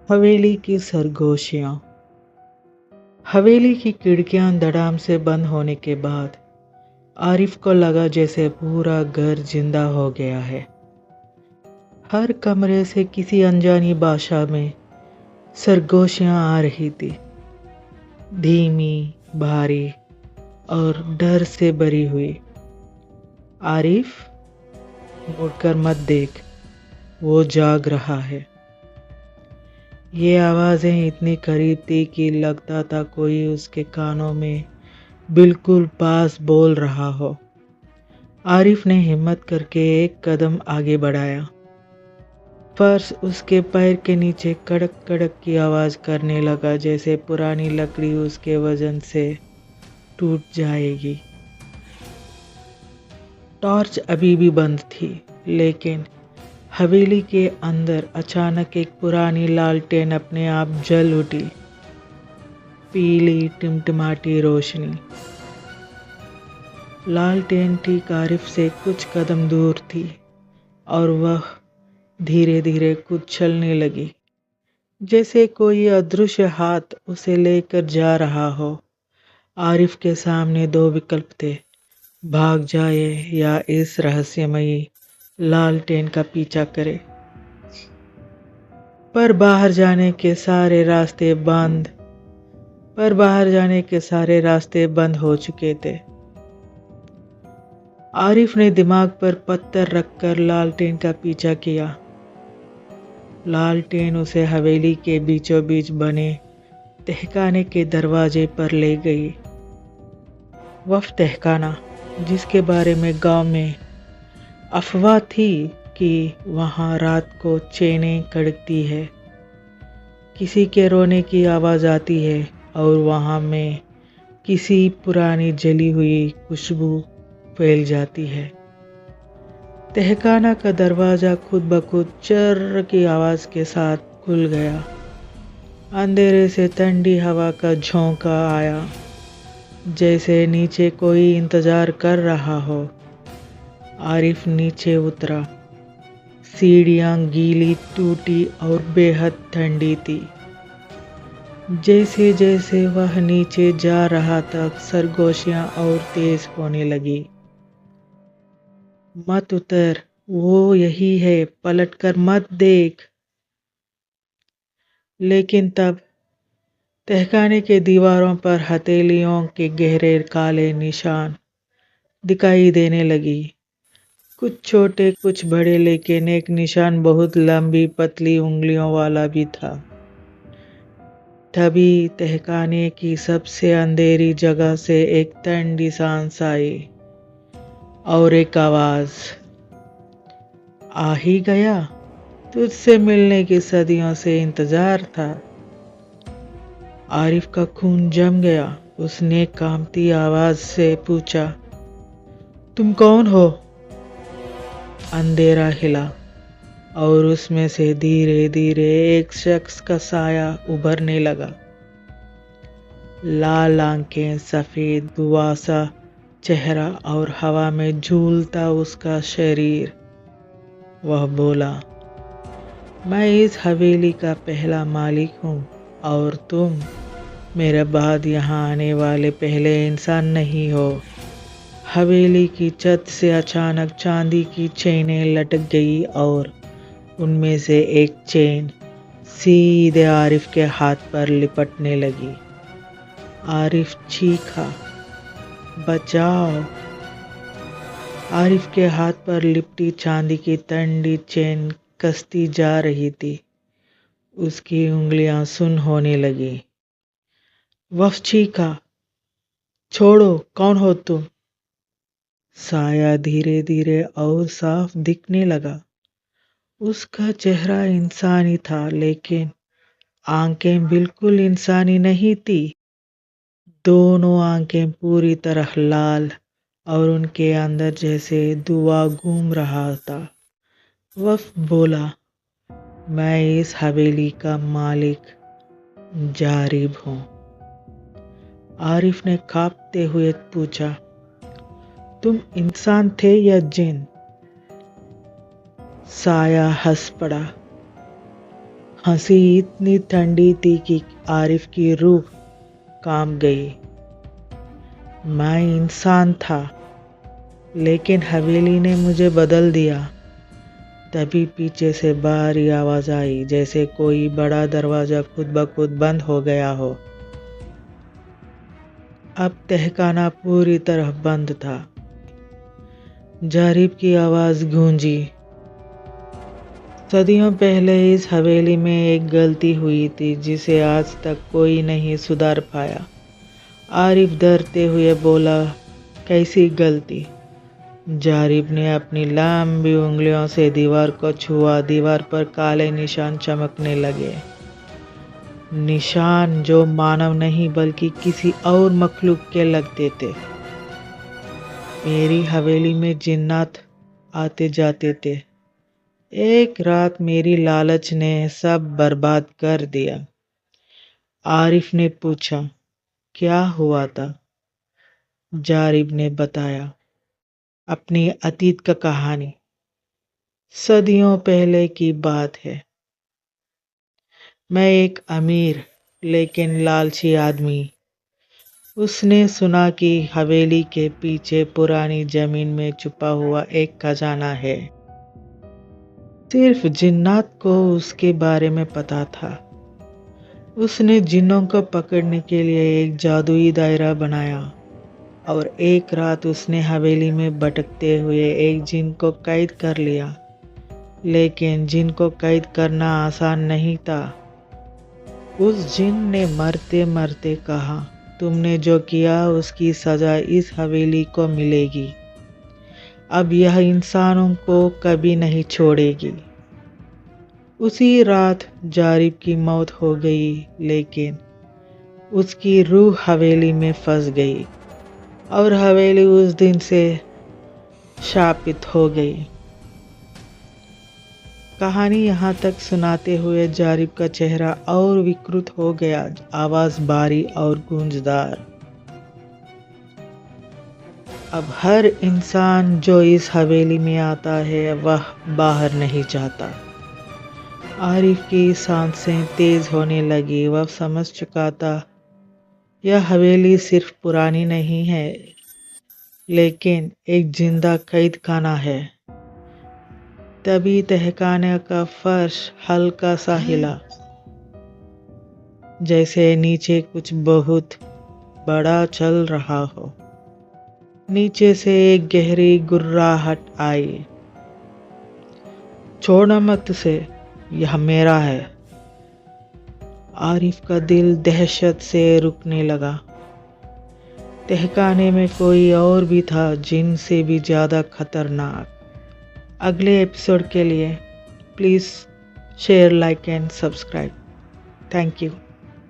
हवेली की सरगोशियाँ। हवेली की खिड़कियां धड़ाम से बंद होने के बाद आरिफ को लगा जैसे पूरा घर जिंदा हो गया है। हर कमरे से किसी अनजानी भाषा में सरगोशियां आ रही थी, धीमी, भारी और डर से भरी हुई। आरिफ, मुड़कर मत देख, वो जाग रहा है। ये आवाज़ें इतनी करीब थी कि लगता था कोई उसके कानों में बिल्कुल पास बोल रहा हो। आरिफ ने हिम्मत करके एक कदम आगे बढ़ाया। फर्श उसके पैर के नीचे कड़क कड़क की आवाज़ करने लगा, जैसे पुरानी लकड़ी उसके वजन से टूट जाएगी। टॉर्च अभी भी बंद थी, लेकिन हवेली के अंदर अचानक एक पुरानी लालटेन अपने आप जल उठी। पीली टिमटिमाती रोशनी। लालटेन ठीक आरिफ से कुछ कदम दूर थी और वह धीरे धीरे कुचलने लगी, जैसे कोई अदृश्य हाथ उसे लेकर जा रहा हो। आरिफ के सामने दो विकल्प थे, भाग जाए या इस रहस्यमयी लालटेन का पीछा करे। पर बाहर जाने के सारे रास्ते बंद हो चुके थे। आरिफ ने दिमाग पर पत्थर रखकर लालटेन का पीछा किया। लालटेन उसे हवेली के बीचों बीच बने तहखाने के दरवाजे पर ले गई। वह तहखाना, जिसके बारे में गांव में अफवाह थी कि वहां रात को चैनें कड़कती है, किसी के रोने की आवाज़ आती है और वहां में किसी पुरानी जली हुई खुशबू फैल जाती है। तहखाना का दरवाज़ा खुद ब खुद चर्र की आवाज़ के साथ खुल गया। अंधेरे से ठंडी हवा का झोंका आया, जैसे नीचे कोई इंतजार कर रहा हो। आरिफ नीचे उतरा। सीढ़ियाँ गीली, टूटी और बेहद ठंडी थी। जैसे जैसे वह नीचे जा रहा था, सरगोशियाँ और तेज होने लगी। मत उतर, वो यही है, पलटकर मत देख। लेकिन तब तहखाने के दीवारों पर हथेलियों के गहरे काले निशान दिखाई देने लगी। कुछ छोटे, कुछ बड़े, लेकिन एक निशान बहुत लंबी पतली उंगलियों वाला भी था। तभी तहखाने की सबसे अंधेरी जगह से एक ठंडी सांस आई और एक आवाज, आ ही गया, तुझसे मिलने की सदियों से इंतजार था। आरिफ का खून जम गया। उसने कांपती आवाज से पूछा, तुम कौन हो? अंधेरा हिला और उसमें से धीरे धीरे एक शख्स का साया उभरने लगा। लाल आंखें, सफेद दुआसा चेहरा और हवा में झूलता उसका शरीर। वह बोला, मैं इस हवेली का पहला मालिक हूँ और तुम मेरे बाद यहाँ आने वाले पहले इंसान नहीं हो। हवेली की छत से अचानक चांदी की चेनें लटक गई और उनमें से एक चेन सीधे आरिफ के हाथ पर लिपटने लगी। आरिफ चीखा, बचाओ! आरिफ के हाथ पर लिपटी चांदी की ठंडी चेन कसती जा रही थी। उसकी उंगलियां सुन्न होने लगी। वह चीखा, छोड़ो, कौन हो तुम? साया धीरे धीरे और साफ दिखने लगा। उसका चेहरा इंसानी था, लेकिन आंखें बिल्कुल इंसानी नहीं थी। दोनों आंखें पूरी तरह लाल और उनके अंदर जैसे धुआं घूम रहा था। वह बोला, मैं इस हवेली का मालिक जारिब हूँ। आरिफ ने कांपते हुए पूछा, तुम इंसान थे या जिन? साया हंस पड़ा, हंसी इतनी ठंडी थी कि आरिफ की रूह कांप गई। मैं इंसान था, लेकिन हवेली ने मुझे बदल दिया। तभी पीछे से भारी आवाज आई, जैसे कोई बड़ा दरवाजा खुद ब खुद बंद हो गया हो। अब तहखाना पूरी तरह बंद था। जारिब की आवाज गूंजी, सदियों पहले इस हवेली में एक गलती हुई थी जिसे आज तक कोई नहीं सुधार पाया। आरिफ डरते हुए बोला, कैसी गलती? जारिब ने अपनी लंबी उंगलियों से दीवार को छुआ। दीवार पर काले निशान चमकने लगे, निशान जो मानव नहीं बल्कि किसी और मखलूक के लगते थे। मेरी हवेली में जिन्नात आते जाते थे। एक रात मेरी लालच ने सब बर्बाद कर दिया। आरिफ ने पूछा, क्या हुआ था? जारिब ने बताया अपनी अतीत का कहानी। सदियों पहले की बात है। मैं एक अमीर लेकिन लालची आदमी। उसने सुना कि हवेली के पीछे पुरानी जमीन में छुपा हुआ एक खजाना है। सिर्फ जिन्नात को उसके बारे में पता था। उसने जिन्नों को पकड़ने के लिए एक जादुई दायरा बनाया और एक रात उसने हवेली में भटकते हुए एक जिन को कैद कर लिया। लेकिन जिन को कैद करना आसान नहीं था। उस जिन ने मरते मरते कहा, तुमने जो किया उसकी सजा इस हवेली को मिलेगी। अब यह इंसानों को कभी नहीं छोड़ेगी। उसी रात जारिब की मौत हो गई, लेकिन उसकी रूह हवेली में फंस गई और हवेली उस दिन से शापित हो गई। कहानी यहाँ तक सुनाते हुए जारिब का चेहरा और विकृत हो गया, आवाज भारी और गूंजदार। अब हर इंसान जो इस हवेली में आता है वह बाहर नहीं जाता। आरिफ की सांसें तेज होने लगी। वह समझ चुका था, यह हवेली सिर्फ पुरानी नहीं है, लेकिन एक जिंदा कैद खाना है। तभी तहखाने का फर्श हल्का सा हिला, जैसे नीचे कुछ बहुत बड़ा चल रहा हो। नीचे से एक गहरी गुर्राहट आई, छोड़ो मत उसे, यह मेरा है। आरिफ का दिल दहशत से रुकने लगा। तहखाने में कोई और भी था, जिनसे भी ज्यादा खतरनाक। अगले एपिसोड के लिए please share, like and subscribe. Thank you.